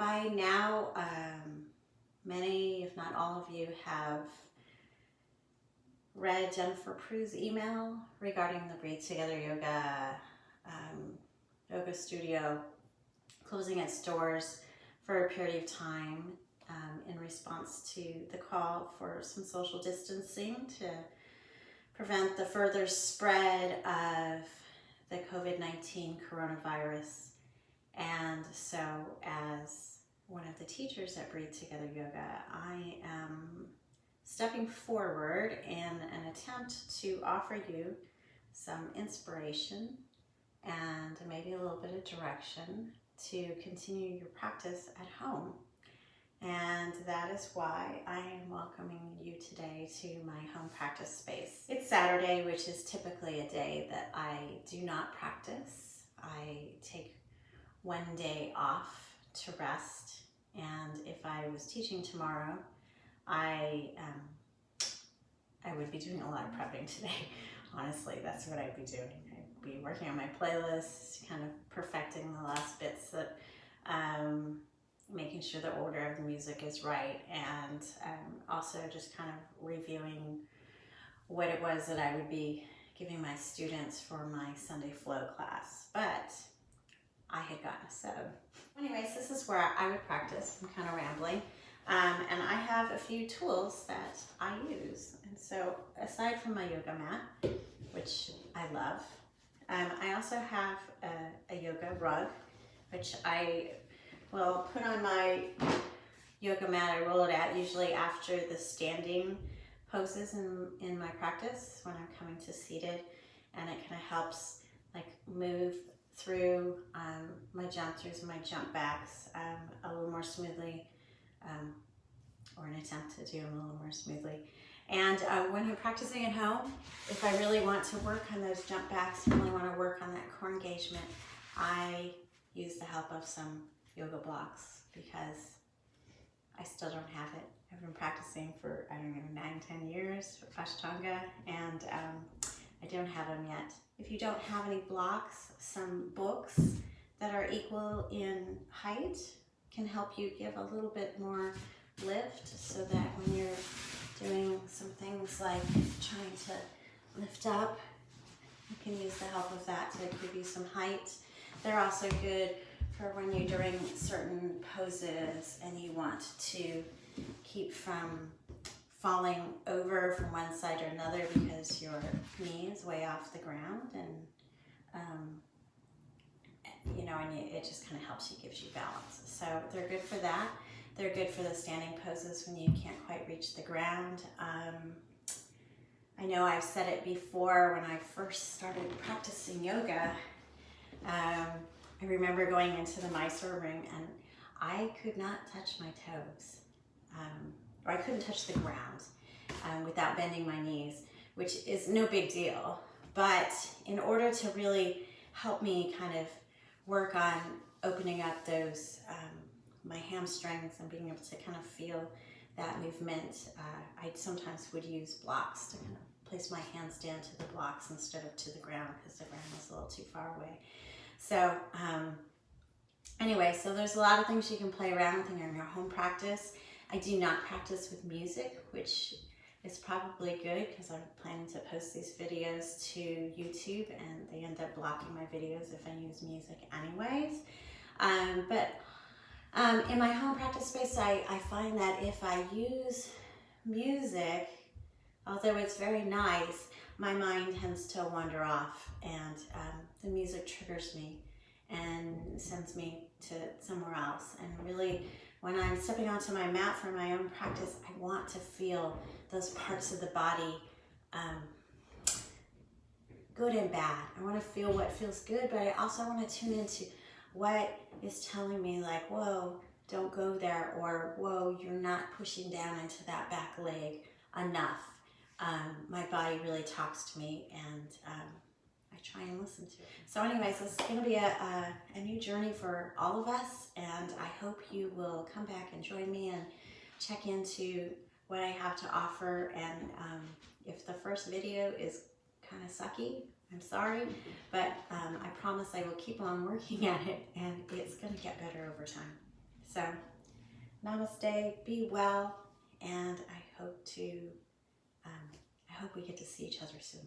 By now, many, if not all of you, have read Jennifer Prue's email regarding the Breathe Together yoga studio closing its doors for a period of time in response to the call for some social distancing to prevent the further spread of the COVID-19 coronavirus. And so as one of the teachers at Breathe Together Yoga, I am stepping forward in an attempt to offer you some inspiration and maybe a little bit of direction to continue your practice at home. And that is why I am welcoming you today to my home practice space. It's Saturday, which is typically a day that I do not practice. I take one day off to rest, and if I was teaching tomorrow, I would be doing a lot of prepping today. Honestly, that's what I'd be doing. I'd be working on my playlist, kind of perfecting the last bits, that making sure the order of the music is right, and also just kind of reviewing what it was that I would be giving my students for my Sunday flow class. But I had gotten a sub. Anyways, this is where I would practice. I'm kind of rambling. And I have a few tools that I use. And so aside from my yoga mat, which I love, I also have a yoga rug, which I will put on my yoga mat. I roll it out usually after the standing poses in my practice when I'm coming to seated, and it kind of helps like move through my jump throughs and my jump backs a little more smoothly, or an attempt to do them a little more smoothly. And when I'm practicing at home, if I really want to work on those jump backs, really want to work on that core engagement, I use the help of some yoga blocks, because I still don't have it. I've been practicing for, I don't know, 9-10 years for Ashtanga, and I don't have them yet. If you don't have any blocks, some books that are equal in height can help you give a little bit more lift, so that when you're doing some things like trying to lift up, you can use the help of that to give you some height. They're also good for when you're doing certain poses and you want to keep from falling over from one side or another because your knee is way off the ground, and it just kind of helps you, gives you balance. So they're good for that. They're good for the standing poses when you can't quite reach the ground. I know I've said it before, when I first started practicing yoga, I remember going into the Mysore room and I could not touch my toes, or I couldn't touch the ground without bending my knees, which is no big deal. But in order to really help me kind of work on opening up those my hamstrings and being able to kind of feel that movement, I sometimes would use blocks to kind of place my hands down to the blocks instead of to the ground, because the ground was a little too far away. So anyway, so there's a lot of things you can play around with in your home practice. I do not practice with music, which is probably good, because I'm planning to post these videos to YouTube and they end up blocking my videos if I use music anyways. But in my home practice space, I find that if I use music, although it's very nice, my mind tends to wander off, and the music triggers me and sends me to somewhere else. And really, when I'm stepping onto my mat for my own practice, I want to feel those parts of the body, good and bad. I want to feel what feels good, but I also want to tune into what is telling me, like, whoa, don't go there, or whoa, you're not pushing down into that back leg enough. My body really talks to me, and I try and listen to it. So anyways, this is going to be a new journey for all of us, and I hope you will come back and join me and check into what I have to offer. And if the first video is kind of sucky, I'm sorry, but I promise I will keep on working at it, and it's going to get better over time. So, namaste, be well, and I hope we get to see each other soon.